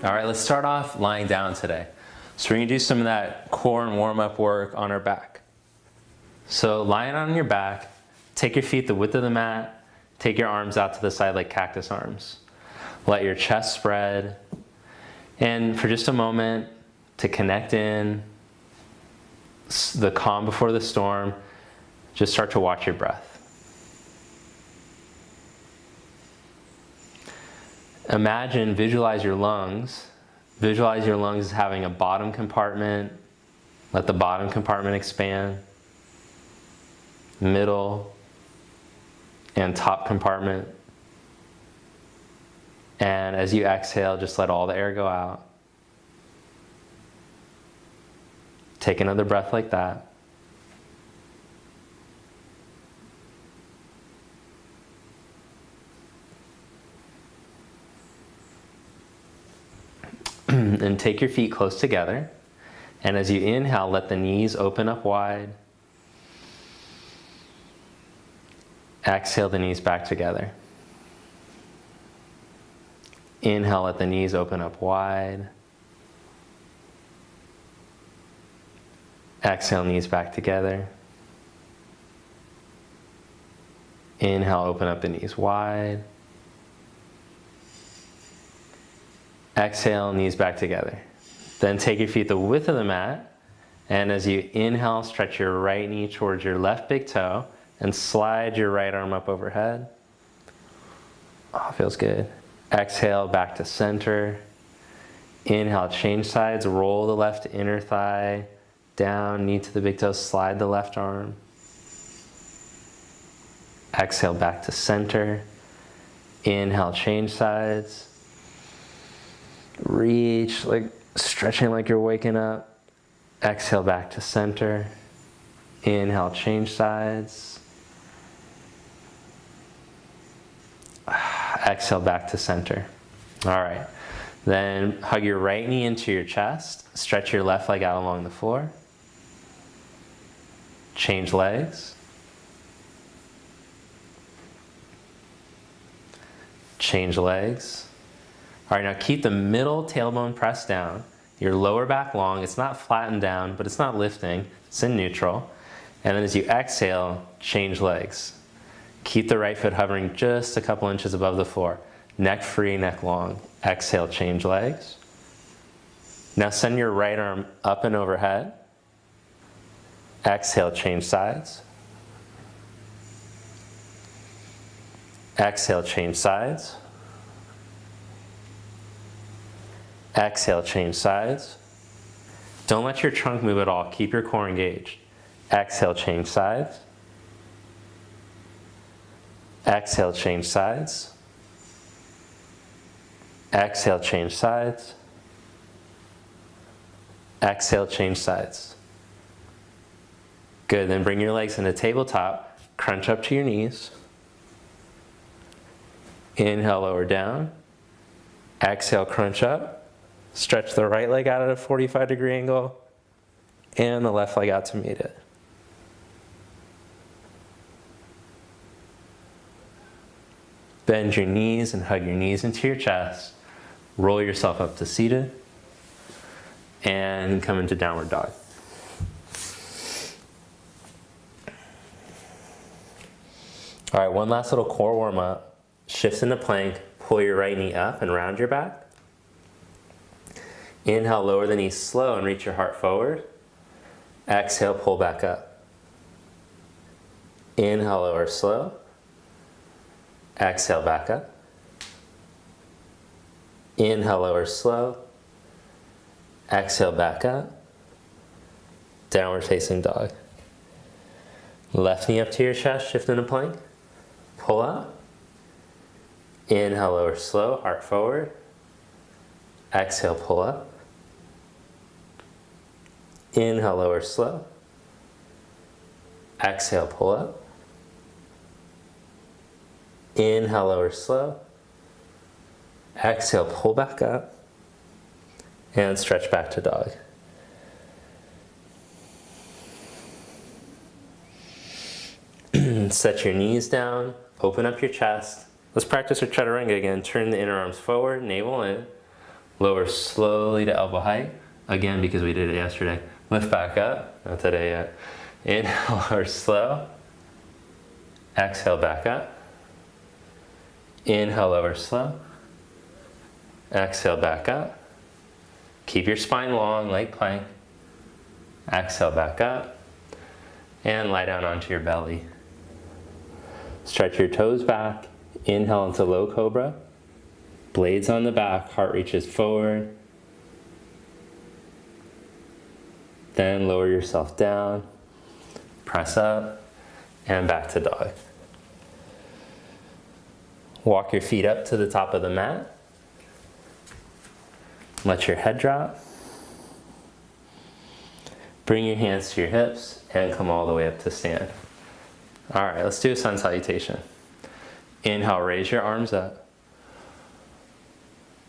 All right, let's start off lying down today. So we're gonna do some of that core and warm-up work on our back. So lying on your back, take your feet the width of the mat, take your arms out to the side like cactus arms. Let your chest spread, and for just a moment to connect in, the calm before the storm, just start to watch your breath. Imagine, visualize your lungs. Visualize your lungs as having a bottom compartment. Let the bottom compartment expand. Middle and top compartment. And as you exhale, just let all the air go out. Take another breath like that. And take your feet close together. And as you inhale, let the knees open up wide. Exhale the knees back together. Inhale, let the knees open up wide. Exhale, knees back together. Inhale, open up the knees wide. Exhale, knees back together. Then take your feet the width of the mat, and as you inhale, stretch your right knee towards your left big toe and slide your right arm up overhead. Oh, feels good. Exhale, back to center. Inhale, change sides, roll the left inner thigh down, knee to the big toe, slide the left arm. Exhale, back to center. Inhale, change sides. Reach, like stretching like you're waking up. Exhale, back to center. Inhale, change sides. Exhale, back to center. All right. Then hug your right knee into your chest. Stretch your left leg out along the floor. Change legs. Change legs. All right, now keep the middle tailbone pressed down. Your lower back long. It's not flattened down, but it's not lifting. It's in neutral. And then as you exhale, change legs. Keep the right foot hovering just a couple inches above the floor. Neck free, neck long. Exhale, change legs. Now send your right arm up and overhead. Exhale, change sides. Exhale, change sides. Exhale, change sides. Don't let your trunk move at all. Keep your core engaged. Exhale, change sides. Exhale, change sides. Exhale, change sides. Exhale, change sides. Good, then bring your legs into tabletop. Crunch up to your knees. Inhale, lower down. Exhale, crunch up. Stretch the right leg out at a 45-degree angle and the left leg out to meet it. Bend your knees and hug your knees into your chest. Roll yourself up to seated and come into downward dog. All right, one last little core warm up. Shift into plank, pull your right knee up and round your back. Inhale, lower the knees slow and reach your heart forward. Exhale, pull back up. Inhale, lower slow. Exhale, back up. Inhale, lower slow. Exhale, back up. Downward facing dog. Left knee up to your chest, shift into plank. Pull up. Inhale, lower slow, heart forward. Exhale, pull up. Inhale, lower slow. Exhale, pull up. Inhale, lower slow. Exhale, pull back up. And stretch back to dog. Set your knees down, open up your chest. Let's practice our chaturanga again. Turn the inner arms forward, navel in. Lower slowly to elbow height. Again, because we did it yesterday. Lift back up, not today yet. Inhale, lower slow. Exhale, back up. Inhale, lower slow. Exhale, back up. Keep your spine long, leg plank. Exhale, back up. And lie down onto your belly. Stretch your toes back. Inhale into low cobra. Blades on the back, heart reaches forward. Then lower yourself down. Press up and back to dog. Walk your feet up to the top of the mat. Let your head drop. Bring your hands to your hips and come all the way up to stand. All right, let's do a sun salutation. Inhale, raise your arms up.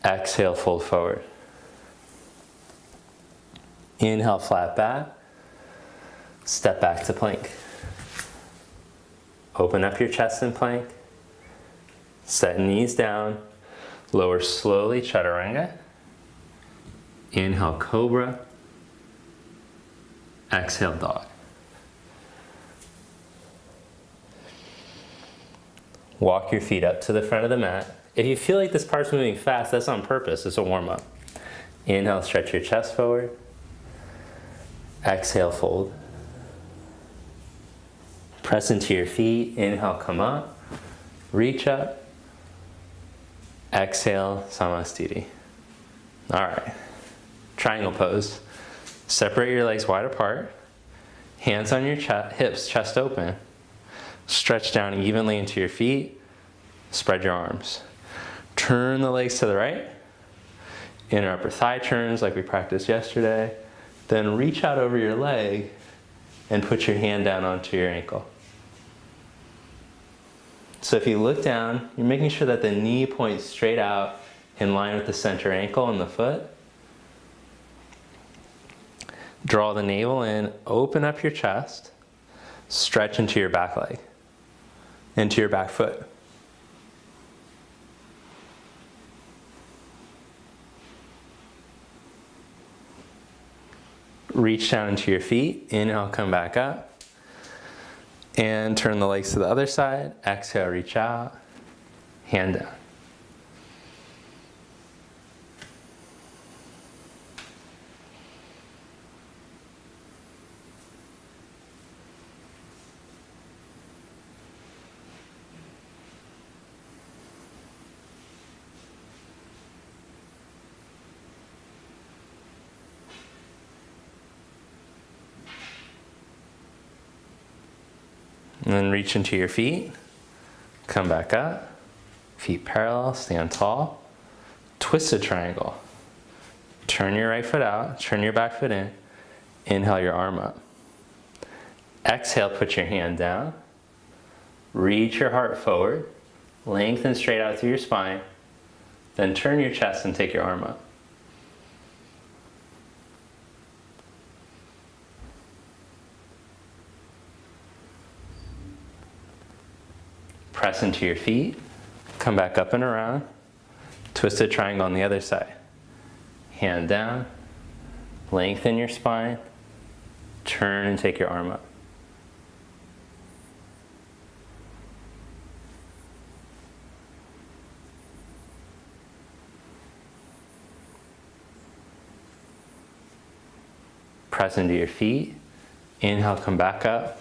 Exhale, fold forward. Inhale, flat back. Step back to plank. Open up your chest in plank. Set knees down. Lower slowly, chaturanga. Inhale, cobra. Exhale, dog. Walk your feet up to the front of the mat. If you feel like this part's moving fast, that's on purpose. It's a warm-up. Inhale, stretch your chest forward. Exhale, fold. Press into your feet. Inhale, come up. Reach up. Exhale, Samastiti. All right. Triangle pose. Separate your legs wide apart. Hands on your hips, chest open. Stretch down evenly into your feet. Spread your arms. Turn the legs to the right. Inner upper thigh turns like we practiced yesterday. Then reach out over your leg and put your hand down onto your ankle. So if you look down, you're making sure that the knee points straight out in line with the center ankle and the foot. Draw the navel in, open up your chest, stretch into your back leg, into your back foot. Reach down into your feet, inhale, come back up, and turn the legs to the other side. Exhale, reach out, hand down. And then reach into your feet, come back up, feet parallel, stand tall, twisted triangle. Turn your right foot out, turn your back foot in, inhale your arm up. Exhale, put your hand down, reach your heart forward, lengthen straight out through your spine, then turn your chest and take your arm up. Press into your feet, come back up and around, twisted triangle on the other side. Hand down, lengthen your spine, turn and take your arm up. Press into your feet, inhale, come back up,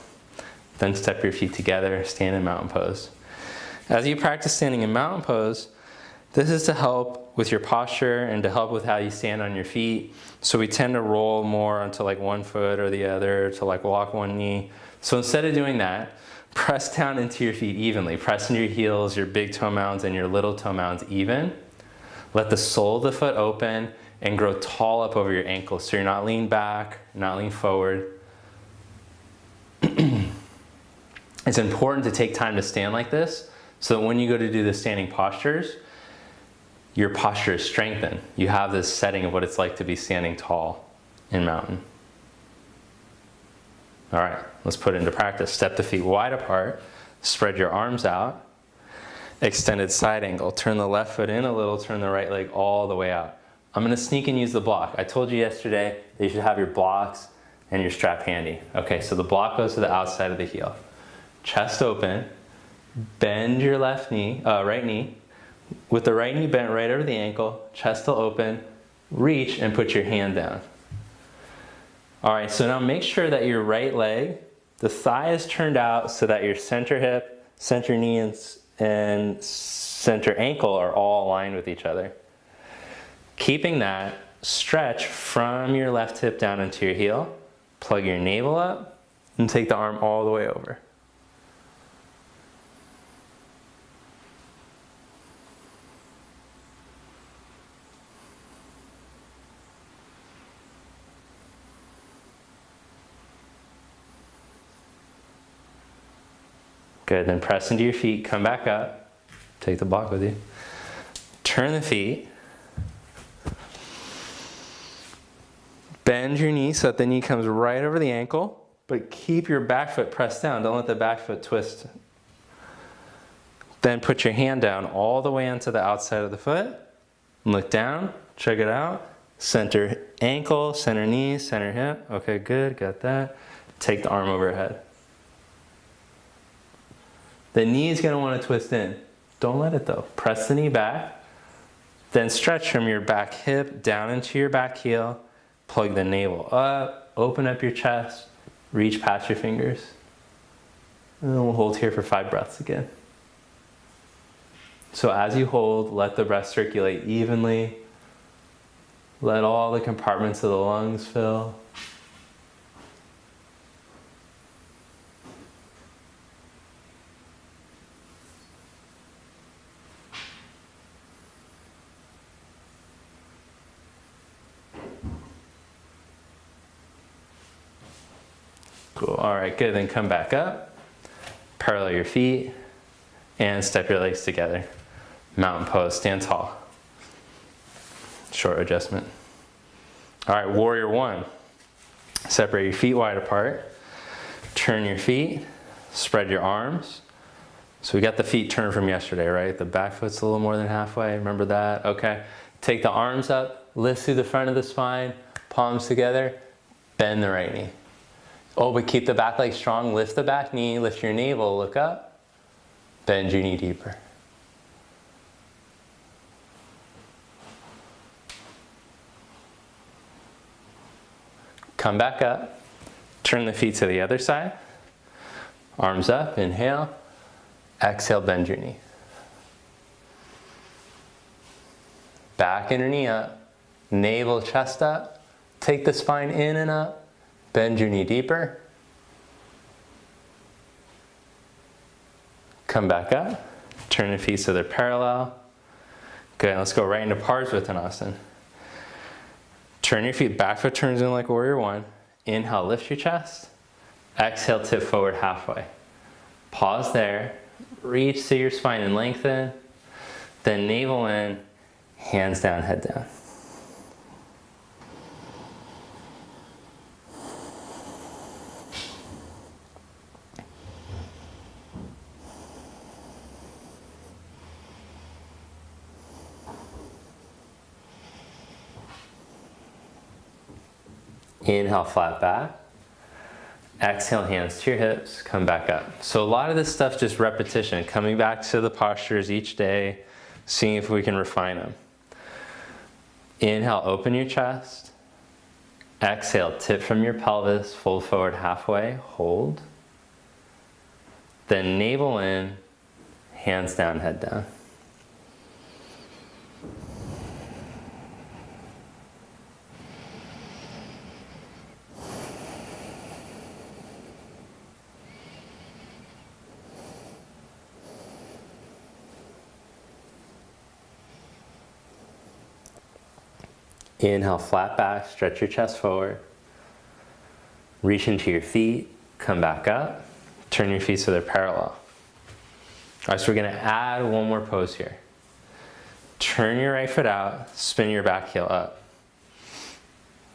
then step your feet together, stand in mountain pose. As you practice standing in mountain pose, this is to help with your posture and to help with how you stand on your feet. So we tend to roll more onto like one foot or the other, to like walk one knee. So instead of doing that, press down into your feet evenly. Press into your heels, your big toe mounds and your little toe mounds even. Let the sole of the foot open and grow tall up over your ankles. So you're not leaning back, not leaning forward. It's important to take time to stand like this so that when you go to do the standing postures, your posture is strengthened. You have this setting of what it's like to be standing tall in mountain. All right, let's put it into practice. Step the feet wide apart, spread your arms out, extended side angle. Turn the left foot in a little, turn the right leg all the way out. I'm gonna sneak and use the block. I told you yesterday that you should have your blocks and your strap handy. Okay, so the block goes to the outside of the heel. Chest open, bend your right knee. With the right knee bent right over the ankle, chest still open, reach and put your hand down. All right, so now make sure that your right leg, the thigh is turned out so that your center hip, center knee, and center ankle are all aligned with each other. Keeping that, stretch from your left hip down into your heel, plug your navel up, and take the arm all the way over. Good, then press into your feet, come back up, take the block with you. Turn the feet. Bend your knee so that the knee comes right over the ankle, but keep your back foot pressed down. Don't let the back foot twist. Then put your hand down all the way onto the outside of the foot. Look down, check it out. Center ankle, center knee, center hip. Okay, good, got that. Take the arm overhead. The knee is gonna wanna twist in. Don't let it though. Press the knee back, then stretch from your back hip down into your back heel. Plug the navel up, open up your chest, reach past your fingers. And then we'll hold here for 5 breaths again. So as you hold, let the breath circulate evenly. Let all the compartments of the lungs fill. Cool, all right, good, then come back up, parallel your feet, and step your legs together. Mountain pose, stand tall. Short adjustment. All right, warrior one. Separate your feet wide apart, turn your feet, spread your arms. So we got the feet turned from yesterday, right? The back foot's a little more than halfway, remember that? Okay, take the arms up, lift through the front of the spine, palms together, bend the right knee. Oh, but keep the back leg strong, lift the back knee, lift your navel, look up, bend your knee deeper. Come back up, turn the feet to the other side, arms up, inhale, exhale, bend your knee. Back and your knee up, navel, chest up, take the spine in and up, bend your knee deeper. Come back up, turn the feet so they're parallel. Good, let's go right into Parsvottanasana. Turn your feet, back foot turns in like warrior one. Inhale, lift your chest. Exhale, tip forward halfway. Pause there, reach to your spine and lengthen. Then navel in, hands down, head down. Inhale, flat back. Exhale, hands to your hips, come back up. So a lot of this stuff just repetition, coming back to the postures each day, seeing if we can refine them. Inhale, open your chest. Exhale, tip from your pelvis, fold forward halfway, hold. Then navel in, hands down, head down. Inhale, flat back, stretch your chest forward. Reach into your feet, come back up. Turn your feet so they're parallel. All right, so we're gonna add one more pose here. Turn your right foot out, spin your back heel up.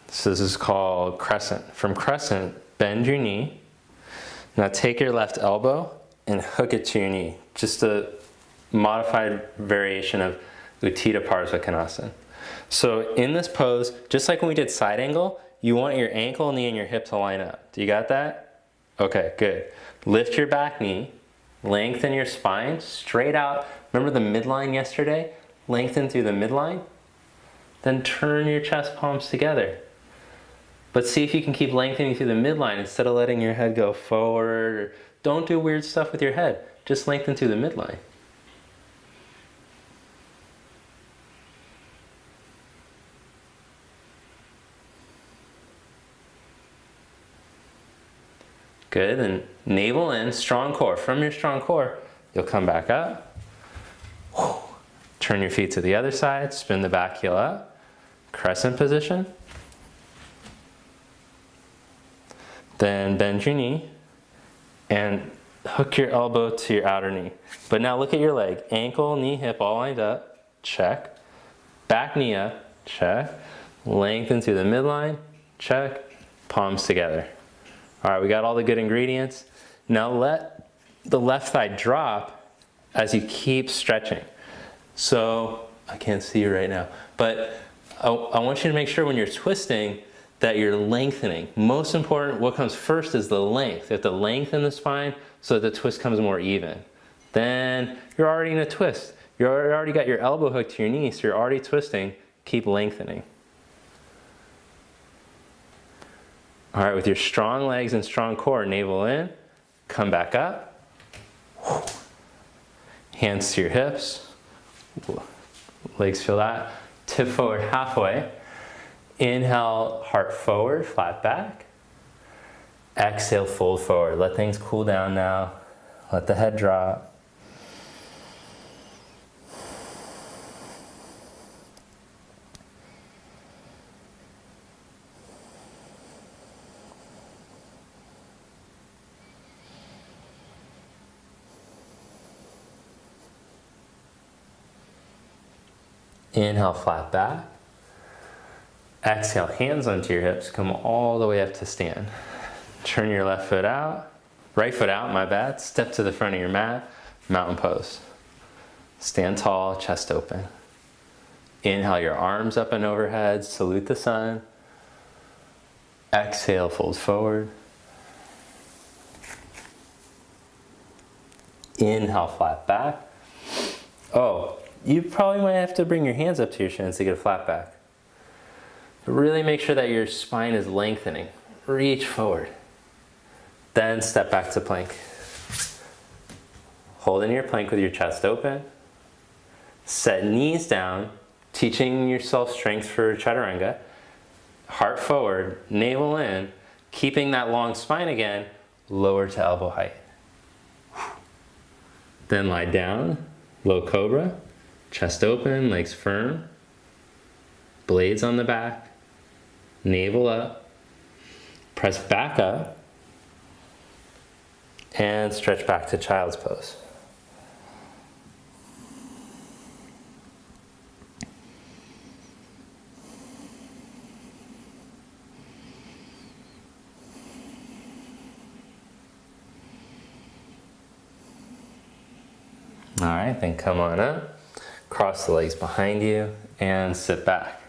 So this is called crescent. From crescent, bend your knee. Now take your left elbow and hook it to your knee. Just a modified variation of Utthita Parsvottanasana. So in this pose, just like when we did side angle, you want your ankle, knee, and your hip to line up. Do you got that? Okay, good. Lift your back knee, lengthen your spine, straight out. Remember the midline yesterday? Lengthen through the midline. Then turn your chest palms together. But see if you can keep lengthening through the midline instead of letting your head go forward. Or don't do weird stuff with your head. Just lengthen through the midline. Good, and navel in, strong core. From your strong core, you'll come back up. Turn your feet to the other side, spin the back heel up. Crescent position. Then bend your knee and hook your elbow to your outer knee. But now look at your leg. Ankle, knee, hip all lined up. Check. Back knee up. Check. Lengthen through the midline. Check. Palms together. All right, we got all the good ingredients. Now let the left thigh drop as you keep stretching. So, I can't see you right now, but I want you to make sure when you're twisting that you're lengthening. Most important, what comes first is the length. You have to lengthen the spine so that the twist comes more even. Then you're already in a twist. You already got your elbow hooked to your knee, so you're already twisting. Keep lengthening. All right, with your strong legs and strong core, navel in, come back up. Hands to your hips. Legs feel that. Tip forward halfway. Inhale, heart forward, flat back. Exhale, fold forward. Let things cool down now. Let the head drop. Inhale, flat back. Exhale, hands onto your hips, come all the way up to stand. Turn your left foot out, right foot out, my bad. Step to the front of your mat, mountain pose. Stand tall, chest open. Inhale your arms up and overhead, salute the sun. Exhale, fold forward. Inhale, flat back. Oh, you probably might have to bring your hands up to your shins to get a flat back. But really make sure that your spine is lengthening. Reach forward. Then step back to plank. Hold in your plank with your chest open. Set knees down, teaching yourself strength for chaturanga. Heart forward, navel in, keeping that long spine again, lower to elbow height. Then lie down, low cobra, chest open, legs firm, blades on the back, navel up, press back up, and stretch back to child's pose. All right, then come on up, cross the legs behind you, and sit back.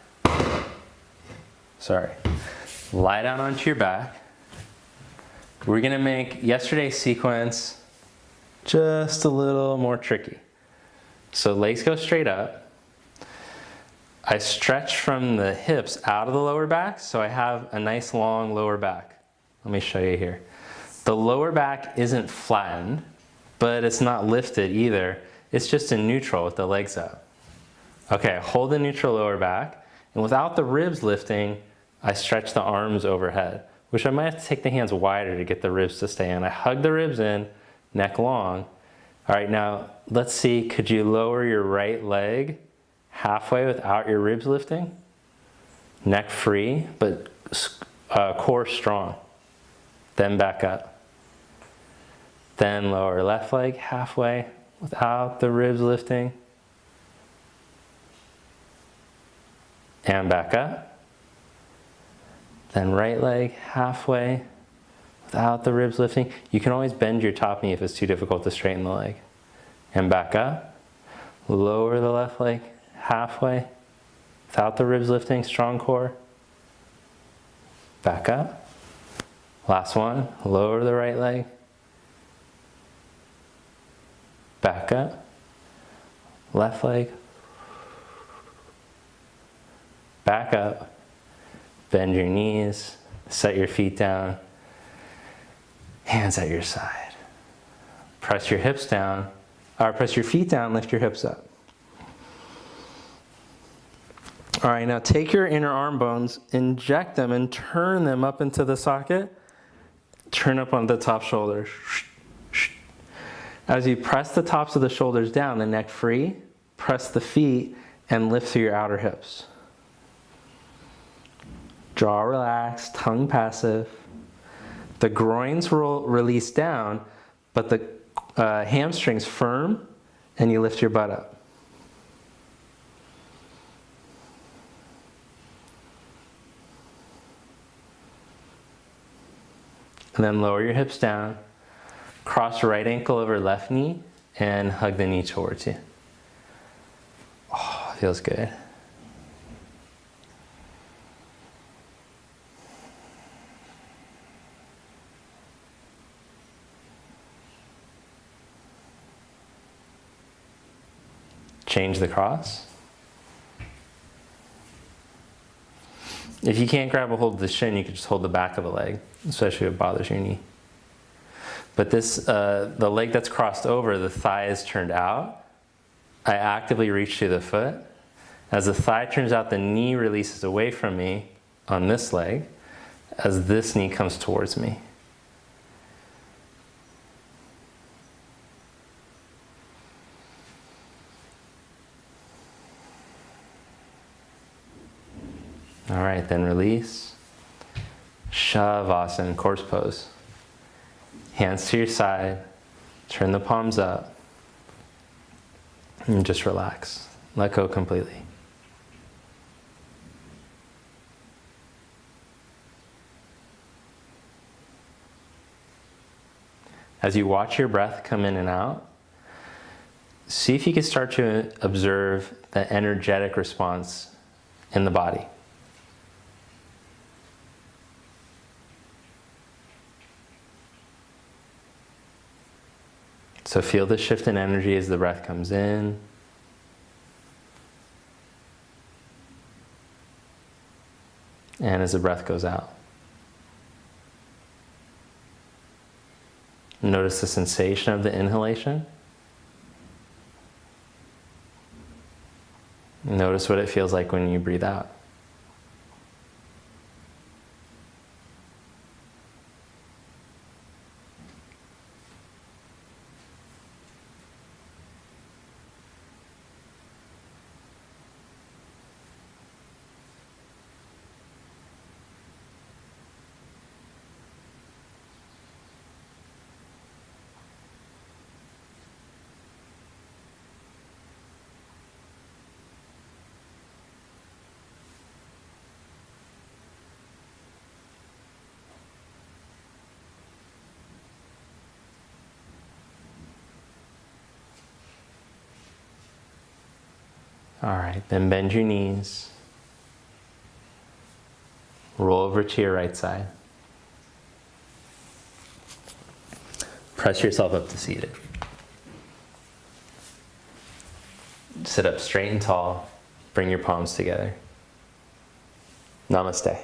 Sorry. Lie down onto your back. We're gonna make yesterday's sequence just a little more tricky. So legs go straight up. I stretch from the hips out of the lower back, so I have a nice long lower back. Let me show you here. The lower back isn't flattened, but it's not lifted either. It's just in neutral with the legs up. Okay, hold the neutral lower back, and without the ribs lifting, I stretch the arms overhead, which I might have to take the hands wider to get the ribs to stay in. I hug the ribs in, neck long. All right, now let's see, could you lower your right leg halfway without your ribs lifting? Neck free, but core strong. Then back up. Then lower left leg halfway without the ribs lifting. And back up. Then right leg halfway without the ribs lifting. You can always bend your top knee if it's too difficult to straighten the leg. And back up. Lower the left leg halfway without the ribs lifting, strong core. Back up. Last one, lower the right leg. Back up. Left leg. Back up. Bend your knees. Set your feet down. Hands at your side. Press your hips down. Or press your feet down, lift your hips up. All right, now take your inner arm bones, inject them and turn them up into the socket. Turn up on the top shoulders. As you press the tops of the shoulders down, the neck free, press the feet and lift through your outer hips. Jaw relaxed, tongue passive. The groins will release down, but the hamstrings firm, and you lift your butt up. And then lower your hips down, cross your right ankle over left knee, and hug the knee towards you. Oh, feels good. Change the cross. If you can't grab a hold of the shin, you can just hold the back of the leg, especially if it bothers your knee. But this, the leg that's crossed over, the thigh is turned out. I actively reach to the foot. As the thigh turns out, the knee releases away from me on this leg as this knee comes towards me. All right, then release. Shavasana, corpse pose. Hands to your side, turn the palms up, and just relax. Let go completely. As you watch your breath come in and out, see if you can start to observe the energetic response in the body. So feel the shift in energy as the breath comes in. And as the breath goes out. Notice the sensation of the inhalation. Notice what it feels like when you breathe out. All right, then bend your knees. Roll over to your right side. Press yourself up to seated. Sit up straight and tall. Bring your palms together. Namaste.